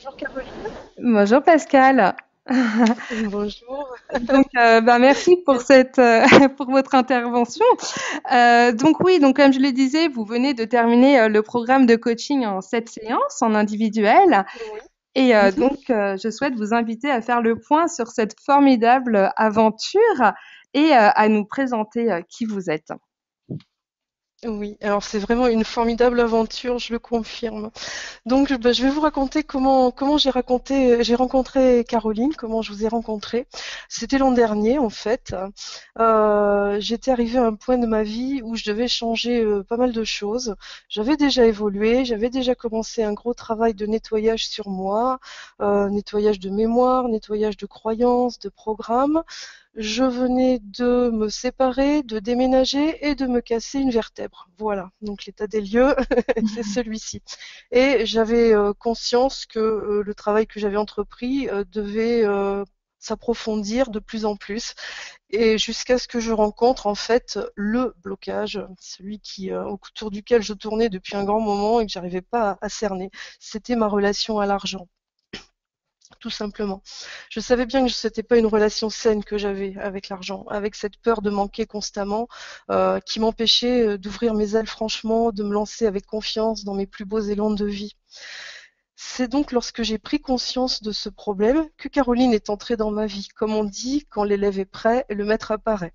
Bonjour Caroline. Bonjour Pascal. Bonjour. Donc, merci pour pour votre intervention. Donc oui, donc comme je le disais, vous venez de terminer le programme de coaching en 7 séances en individuel, Oui. et Mhm. je souhaite vous inviter à faire le point sur cette formidable aventure et à nous présenter qui vous êtes. Oui, alors c'est vraiment une formidable aventure, je le confirme. Donc je vais vous raconter comment j'ai rencontré Caroline, comment je vous ai rencontré. C'était l'an dernier en fait. J'étais arrivée à un point de ma vie où je devais changer pas mal de choses. J'avais déjà évolué, j'avais déjà commencé un gros travail de nettoyage sur moi, nettoyage de mémoire, nettoyage de croyances, de programmes. Je venais de me séparer, de déménager et de me casser une vertèbre. Voilà, donc l'état des lieux, c'est celui-ci. Et j'avais conscience que le travail que j'avais entrepris devait s'approfondir de plus en plus, et jusqu'à ce que je rencontre en fait le blocage, celui autour duquel je tournais depuis un grand moment et que j'arrivais pas à cerner. C'était ma relation à l'argent, tout simplement. Je savais bien que ce n'était pas une relation saine que j'avais avec l'argent, avec cette peur de manquer constamment, qui m'empêchait d'ouvrir mes ailes franchement, de me lancer avec confiance dans mes plus beaux élans de vie. C'est donc lorsque j'ai pris conscience de ce problème que Caroline est entrée dans ma vie. Comme on dit, quand l'élève est prêt, le maître apparaît.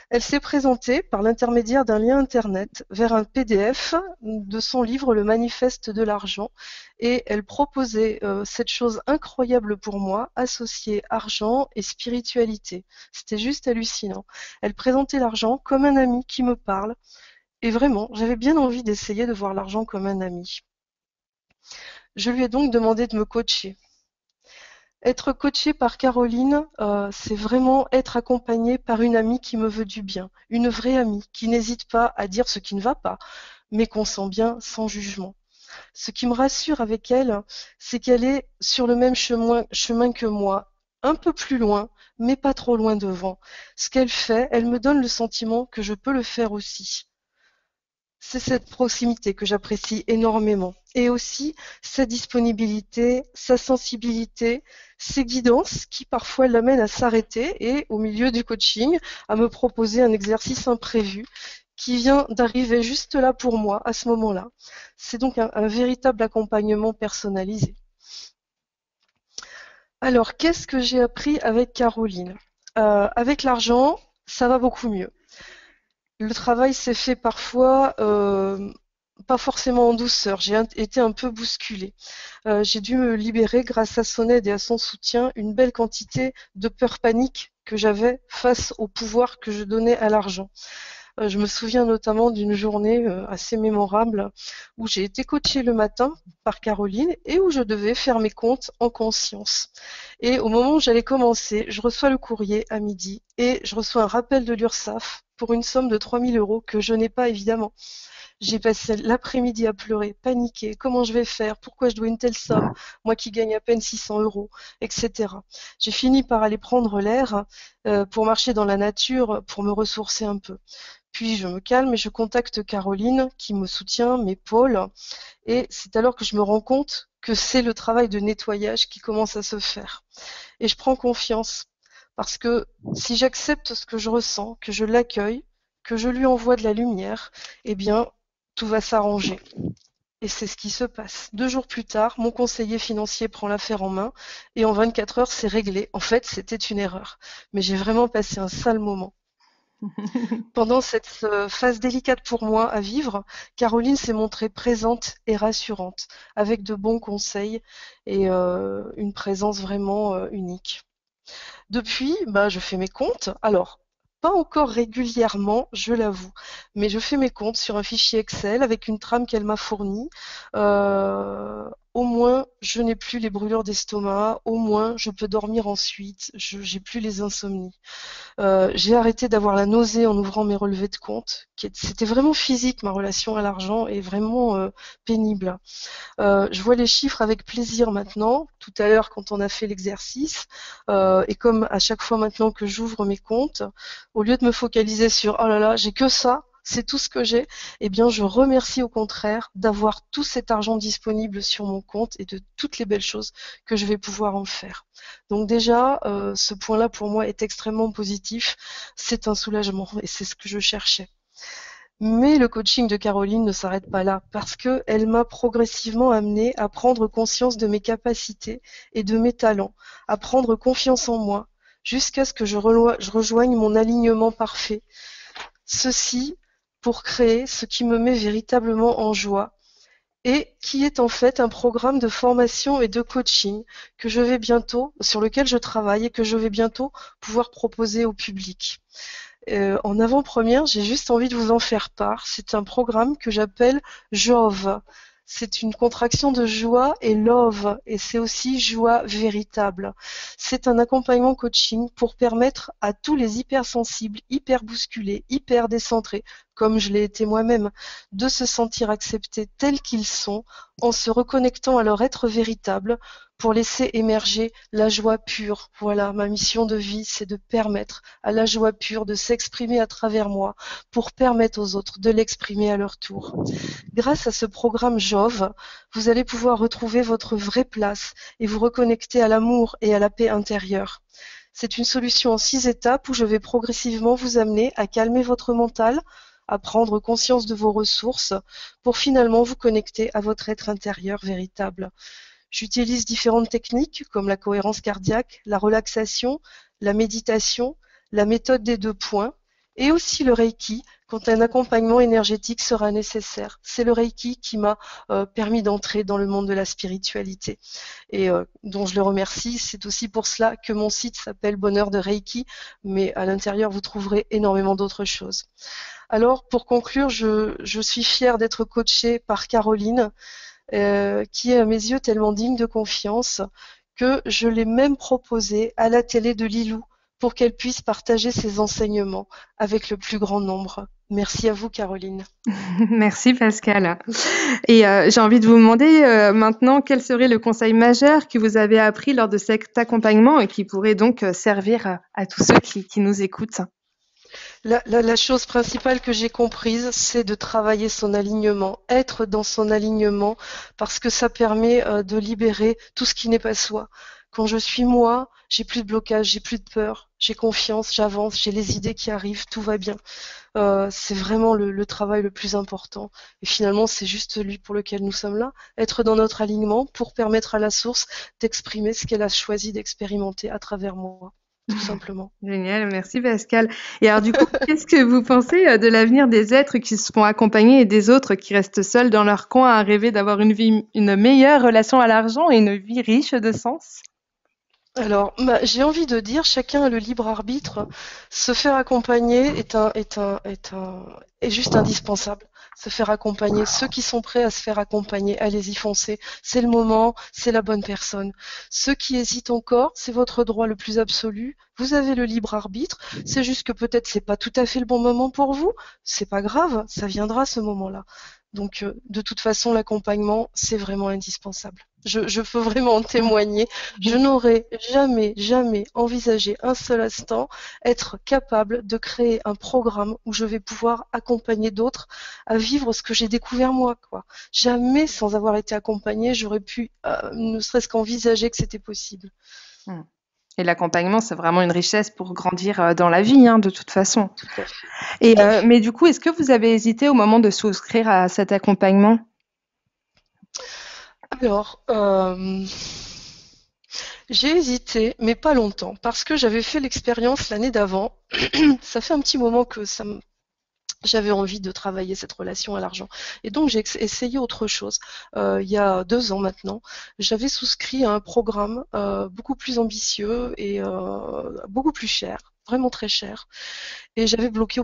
Elle s'est présentée par l'intermédiaire d'un lien internet vers un PDF de son livre Le Manifeste de l'argent, et elle proposait cette chose incroyable pour moi, associer argent et spiritualité. C'était juste hallucinant. Elle présentait l'argent comme un ami qui me parle, et vraiment, j'avais bien envie d'essayer de voir l'argent comme un ami. Je lui ai donc demandé de me coacher. Être coachée par Caroline, c'est vraiment être accompagnée par une amie qui me veut du bien, une vraie amie qui n'hésite pas à dire ce qui ne va pas, mais qu'on sent bien sans jugement. Ce qui me rassure avec elle, c'est qu'elle est sur le même chemin que moi, un peu plus loin, mais pas trop loin devant. Ce qu'elle fait, elle me donne le sentiment que je peux le faire aussi. C'est cette proximité que j'apprécie énormément. Et aussi sa disponibilité, sa sensibilité, ses guidances qui parfois l'amènent à s'arrêter et, au milieu du coaching, à me proposer un exercice imprévu qui vient d'arriver juste là pour moi à ce moment-là. C'est donc un véritable accompagnement personnalisé. Alors, qu'est-ce que j'ai appris avec Caroline? Avec l'argent, ça va beaucoup mieux. Le travail s'est fait parfois pas forcément en douceur. J'ai été un peu bousculée. J'ai dû me libérer grâce à son aide et à son soutien une belle quantité de peur panique que j'avais face au pouvoir que je donnais à l'argent. Je me souviens notamment d'une journée assez mémorable où j'ai été coachée le matin par Caroline et où je devais faire mes comptes en conscience. Et au moment où j'allais commencer, je reçois le courrier à midi et je reçois un rappel de l'URSSAF pour une somme de 3 000 € que je n'ai pas évidemment. J'ai passé l'après-midi à pleurer, paniquer. Comment je vais faire? Pourquoi je dois une telle somme? Moi qui gagne à peine 600 €, etc. J'ai fini par aller prendre l'air pour marcher dans la nature, pour me ressourcer un peu. Puis je me calme et je contacte Caroline qui me soutient, m'épaule. Et c'est alors que je me rends compte que c'est le travail de nettoyage qui commence à se faire. Et je prends confiance. Parce que si j'accepte ce que je ressens, que je l'accueille, que je lui envoie de la lumière, eh bien, tout va s'arranger. Et c'est ce qui se passe. 2 jours plus tard, mon conseiller financier prend l'affaire en main et en 24 heures, c'est réglé. En fait, c'était une erreur. Mais j'ai vraiment passé un sale moment. Pendant cette phase délicate pour moi à vivre, Caroline s'est montrée présente et rassurante, avec de bons conseils et une présence vraiment unique. Depuis, bah, je fais mes comptes. Alors, pas encore régulièrement, je l'avoue, mais je fais mes comptes sur un fichier Excel avec une trame qu'elle m'a fournie. Au moins, je n'ai plus les brûlures d'estomac. Au moins, je peux dormir ensuite. Je n'ai plus les insomnies. J'ai arrêté d'avoir la nausée en ouvrant mes relevés de compte. C'était vraiment physique, ma relation à l'argent, et vraiment pénible. Je vois les chiffres avec plaisir maintenant. Tout à l'heure, quand on a fait l'exercice, et comme à chaque fois maintenant que j'ouvre mes comptes, au lieu de me focaliser sur oh là là, j'ai que ça, c'est tout ce que j'ai, eh bien je remercie au contraire d'avoir tout cet argent disponible sur mon compte et de toutes les belles choses que je vais pouvoir en faire. Donc déjà, ce point-là pour moi est extrêmement positif. C'est un soulagement et c'est ce que je cherchais. Mais le coaching de Caroline ne s'arrête pas là parce qu'elle m'a progressivement amené à prendre conscience de mes capacités et de mes talents, à prendre confiance en moi, jusqu'à ce que je rejoigne mon alignement parfait. Ceci pour créer ce qui me met véritablement en joie et qui est en fait un programme de formation et de coaching que je vais bientôt, sur lequel je travaille et que je vais bientôt pouvoir proposer au public. En avant-première, j'ai juste envie de vous en faire part. C'est un programme que j'appelle JOVE. C'est une contraction de joie et love, et c'est aussi joie véritable. C'est un accompagnement coaching pour permettre à tous les hypersensibles, hyper bousculés, hyper décentrés, comme je l'ai été moi-même, de se sentir acceptés tels qu'ils sont, en se reconnectant à leur être véritable, pour laisser émerger la joie pure. Voilà, ma mission de vie, c'est de permettre à la joie pure de s'exprimer à travers moi, pour permettre aux autres de l'exprimer à leur tour. Grâce à ce programme JOVE, vous allez pouvoir retrouver votre vraie place et vous reconnecter à l'amour et à la paix intérieure. C'est une solution en 6 étapes où je vais progressivement vous amener à calmer votre mental, à prendre conscience de vos ressources pour finalement vous connecter à votre être intérieur véritable. J'utilise différentes techniques comme la cohérence cardiaque, la relaxation, la méditation, la méthode des 2 points et aussi le Reiki quand un accompagnement énergétique sera nécessaire. C'est le Reiki qui m'a permis d'entrer dans le monde de la spiritualité et dont je le remercie. C'est aussi pour cela que mon site s'appelle Bonheur de Reiki, mais à l'intérieur vous trouverez énormément d'autres choses. Alors pour conclure, je suis fière d'être coachée par Caroline, qui est à mes yeux tellement digne de confiance que je l'ai même proposé à la télé de Lilou pour qu'elle puisse partager ses enseignements avec le plus grand nombre. Merci à vous, Caroline. Merci Pascal. Et j'ai envie de vous demander maintenant quel serait le conseil majeur que vous avez appris lors de cet accompagnement et qui pourrait donc servir à tous ceux qui nous écoutent. La chose principale que j'ai comprise, c'est de travailler son alignement, être dans son alignement, parce que ça permet de libérer tout ce qui n'est pas soi. Quand je suis moi, j'ai plus de blocage, j'ai plus de peur, j'ai confiance, j'avance, j'ai les idées qui arrivent, tout va bien. C'est vraiment le travail le plus important. Et finalement, c'est juste celui pour lequel nous sommes là, être dans notre alignement pour permettre à la source d'exprimer ce qu'elle a choisi d'expérimenter à travers moi, tout simplement. Génial, merci Pascal. Et alors du coup, qu'est-ce que vous pensez de l'avenir des êtres qui se font accompagner et des autres qui restent seuls dans leur coin à rêver d'avoir une meilleure relation à l'argent et une vie riche de sens? Alors, j'ai envie de dire, chacun a le libre arbitre. Se faire accompagner est juste indispensable. Se faire accompagner, ceux qui sont prêts à se faire accompagner, allez-y, foncez. C'est le moment, c'est la bonne personne. Ceux qui hésitent encore, c'est votre droit le plus absolu. Vous avez le libre arbitre. C'est juste que peut-être c'est pas tout à fait le bon moment pour vous. C'est pas grave, ça viendra ce moment-là. Donc, de toute façon, l'accompagnement, c'est vraiment indispensable. Je peux vraiment en témoigner. Je n'aurais jamais envisagé un seul instant être capable de créer un programme où je vais pouvoir accompagner d'autres à vivre ce que j'ai découvert moi, quoi. Jamais, sans avoir été accompagnée, j'aurais pu ne serait-ce qu'envisager que c'était possible. Et l'accompagnement, c'est vraiment une richesse pour grandir dans la vie, hein, de toute façon. Tout à fait. Et mais du coup, est-ce que vous avez hésité au moment de souscrire à cet accompagnement? Alors, j'ai hésité, mais pas longtemps, parce que j'avais fait l'expérience l'année d'avant. Ça fait un petit moment que j'avais envie de travailler cette relation à l'argent. Et donc, j'ai essayé autre chose. Il y a 2 ans maintenant, j'avais souscrit à un programme beaucoup plus ambitieux et beaucoup plus cher, vraiment très cher. Et j'avais bloqué au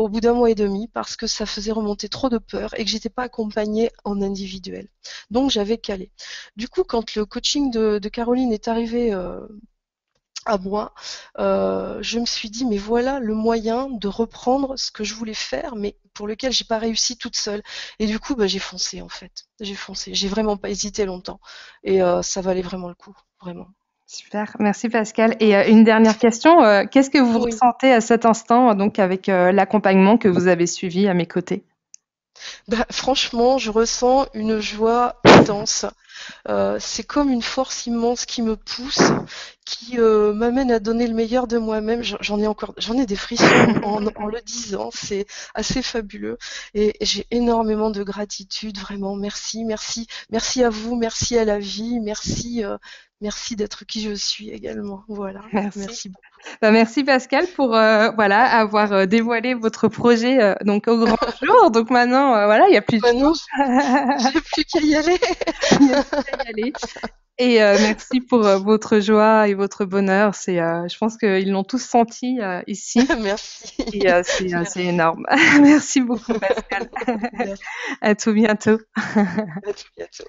bout d'un mois et demi parce que ça faisait remonter trop de peur et que j'étais pas accompagnée en individuel. Donc, j'avais calé. Du coup, quand le coaching de Caroline est arrivé à moi, je me suis dit, mais voilà le moyen de reprendre ce que je voulais faire, mais pour lequel j'ai pas réussi toute seule. Et du coup, j'ai foncé en fait. J'ai foncé. J'ai vraiment pas hésité longtemps. Et ça valait vraiment le coup, vraiment. Super, merci Pascal. Et une dernière question, qu'est-ce que vous Oui. ressentez à cet instant, donc avec l'accompagnement que vous avez suivi à mes côtés? Bah, franchement, je ressens une joie intense. C'est comme une force immense qui me pousse, qui m'amène à donner le meilleur de moi-même. J'en ai des frissons en le disant, c'est assez fabuleux. Et j'ai énormément de gratitude, vraiment. Merci, merci, merci à vous, merci à la vie, merci, merci d'être qui je suis également. Voilà, Merci. merci beaucoup. Bah, merci Pascal pour voilà avoir dévoilé votre projet donc au grand jour. Donc maintenant voilà, il y a plus de Maintenant, choix. j'ai plus qu'à y aller. Il n'y a plus qu'à y aller. Et merci pour votre joie et votre bonheur. Je pense qu'ils l'ont tous senti ici. Merci. Et c'est Merci. énorme. Merci beaucoup Pascal. Merci. À tout bientôt. À tout bientôt.